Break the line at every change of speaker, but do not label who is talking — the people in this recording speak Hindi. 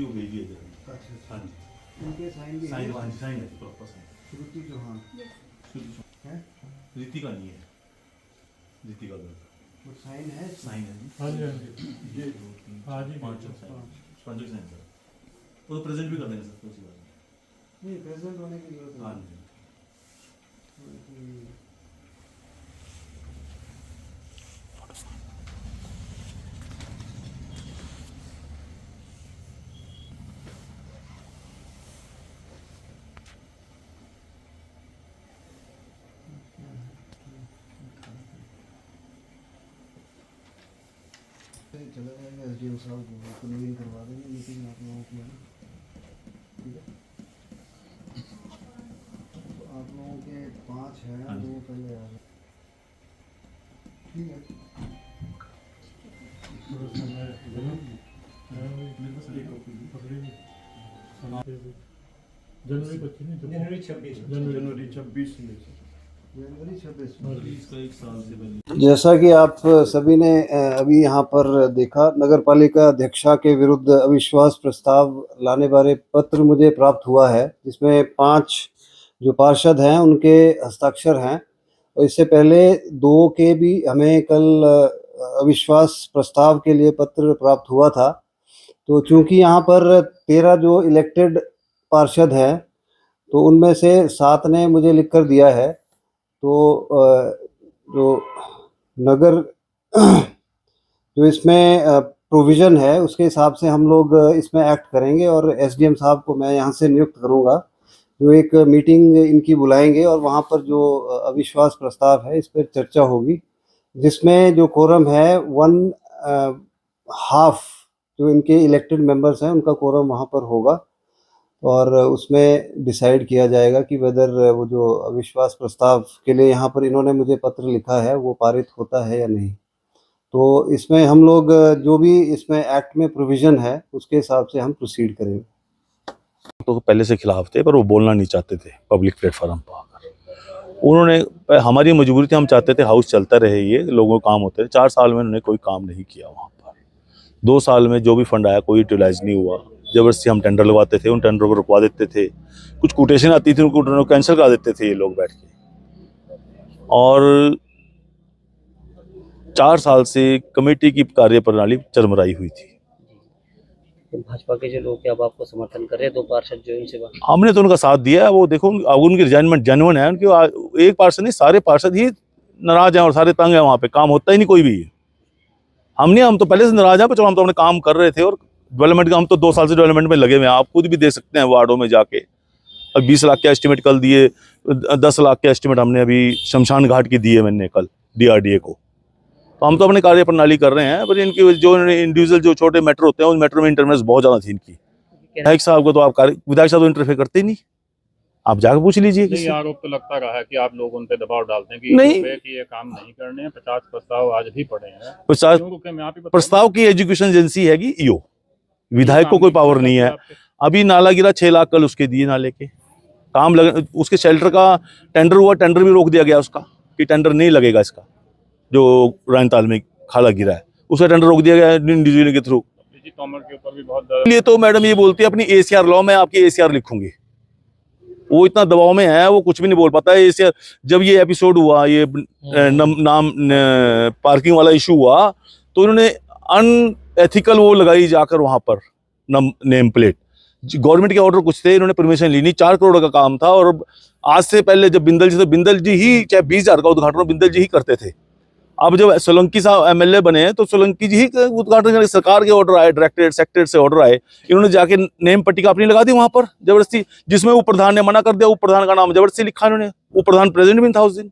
हो गई है इधर।
अच्छा
हाँ जी,
इनके साइन भी
साइन
है।
हाँ जी, साइन है प्रॉपर साइन।
श्रुति चौहान है
ऋतिका नहीं है, ऋतिका का
वो साइन है
साइन है जी।
हाँ जी हाँ जी।
ये 2 3
हाँ जी,
5 साइन, 5 साइन सर। वो तो प्रेजेंट भी कर देंगे सर, उसी बात
नहीं प्रेजेंट होने की जरूरत
में। हाँ
नहीं।
जी,
चला जाएगा एसडीएम साहब को कन्वीन करवा देंगे मीटिंग आप लोगों की है ना? ठीक है तो आप लोगों के 5 हैं,
हाँ जी।
2 पहले आ गए। ठीक है
जनवरी 25
जनवरी 26
इसका 1 साल से पहले।
जैसा कि आप सभी ने अभी यहाँ पर देखा, नगर पालिका अध्यक्षा के विरुद्ध अविश्वास प्रस्ताव लाने बारे पत्र मुझे प्राप्त हुआ है, जिसमें 5 जो पार्षद हैं उनके हस्ताक्षर हैं और इससे पहले 2 के भी हमें कल अविश्वास प्रस्ताव के लिए पत्र प्राप्त हुआ था। तो चूंकि यहाँ पर 13 जो इलेक्टेड पार्षद हैं तो उनमें से 7 ने मुझे लिख कर दिया है। तो जो नगर जो इसमें प्रोविज़न है उसके हिसाब से हम लोग इसमें एक्ट करेंगे और एसडीएम साहब को मैं यहाँ से नियुक्त करूँगा, जो एक मीटिंग इनकी बुलाएंगे और वहाँ पर जो अविश्वास प्रस्ताव है इस पर चर्चा होगी, जिसमें जो कोरम है 1/2 जो इनके इलेक्टेड मेंबर्स हैं उनका कोरम वहाँ पर होगा और उसमें डिसाइड किया जाएगा कि वेदर वो जो अविश्वास प्रस्ताव के लिए यहाँ पर इन्होंने मुझे पत्र लिखा है वो पारित होता है या नहीं। तो इसमें हम लोग जो भी इसमें एक्ट में प्रोविज़न है उसके हिसाब से हम प्रोसीड करेंगे।
तो पहले से खिलाफ थे पर वो बोलना नहीं चाहते थे पब्लिक प्लेटफॉर्म पर आकर। उन्होंने हमारी मजबूरी थी, हम चाहते थे हाउस चलता रहे, ये लोगों को काम होते थे। 4 साल में उन्होंने कोई काम नहीं किया वहाँ पर। 2 साल में जो भी फंड आया कोई यूटिलाइज नहीं हुआ। जबरदस्ती हम टेंडर लगवाते थे, उन टेंडरों को रुकवा देते थे। कुछ कोटेशन आती थी उनको टेंडर कैंसिल करा देते थे ये लोग बैठ के। और 4 साल से कमेटी की कार्यप्रणाली चरमराई हुई थी।
तो भाजपा के जो लोग अब आपको समर्थन कर रहे हैं, 2 पार्षद जो इनसे बात,
हमने तो उनका साथ दिया है। वो देखो उनकी रिजाइनमेंट जेन्युइन है उनकी। एक पार्षद नहीं, सारे पार्षद ही नाराज हैं और सारे तंग हैं। वहाँ पे काम होता ही नहीं कोई भी। हम तो पहले से नाराज हैं, पर चलो हम तो अपने काम कर रहे थे और डेवलपमेंट का हम तो 2 साल से डेवलपमेंट में लगे हुए हैं। आप खुद भी देख सकते हैं वार्डों में जाके। अब 20 लाख के एस्टिमेट कल दिए, 10 लाख के एस्टिमेट हमने अभी शमशान घाट की दिए मैंने कल DRDA को। तो हम तो अपने कार्य प्रणाली कर रहे हैं, पर इनकी जो इंडिविजुअल जो छोटे मैटर होते हैं उस मैटर में इंटरफेरेंस बहुत ज़्यादा थी इनकी। विधायक साहब को तो आप विधायक साहब तो इंटरफेयर करते ही नहीं, आप जाकर पूछ लीजिए।
नहीं, आरोप तो लगता रहा है कि आप लोग उन पे दबाव डालते हैं कि
नहीं,
कि ये काम नहीं करने हैं। 50 प्रस्ताव आज भी पड़े हैं।
50
प्रस्ताव
प्रस्ताव की एजुकेशन एजेंसी है कि ईओ, विधायक को कोई पावर नहीं है। अभी नाला गिरा 6 लाख कल उसके दिए नाले के काम लग, उसके शेल्टर का टेंडर हुआ, टेंडर भी रोक दिया गया उसका कि टेंडर नहीं लगेगा इसका। जो रायताल में खाला गिरा है उसका टेंडर रोक दिया गया इंडिविजुअल के थ्रू।
तोमर के ऊपर भी बहुत
ये तो मैडम ये बोलती है अपनी ACR लॉ में आपकी ACR लिखूंगी। वो इतना दबाव में है, वो कुछ भी नहीं बोल पाता है। ACR जब ये एपिसोड हुआ, ये नाम पार्किंग वाला इशू हुआ, तो इन्होंने अनएथिकल वो लगाई जाकर वहां पर नेम प्लेट। गवर्नमेंट के ऑर्डर कुछ थे, इन्होंने परमिशन ली नहीं। 4 करोड़ का काम था और आज से पहले जब बिंदल जी ही चाहे 20,000 का उद्घाटन बिंदल जी ही करते थे। अब जब सोलंकी साहब MLA बने हैं तो सोलंकी जी ही उद्घाटन करके सरकार के ऑर्डर आए, डायरेक्टरेट सेक्रेटरीट से ऑर्डर आए, इन्होंने जाके नेम पट्टी का अपनी लगा दी वहां पर जबरदस्ती, जिसमें उप प्रधान ने मना कर दिया। उप प्रधान का नाम जबरदस्ती लिखा इन्होंने, उप प्रधान प्रेजेंट भी था उस दिन।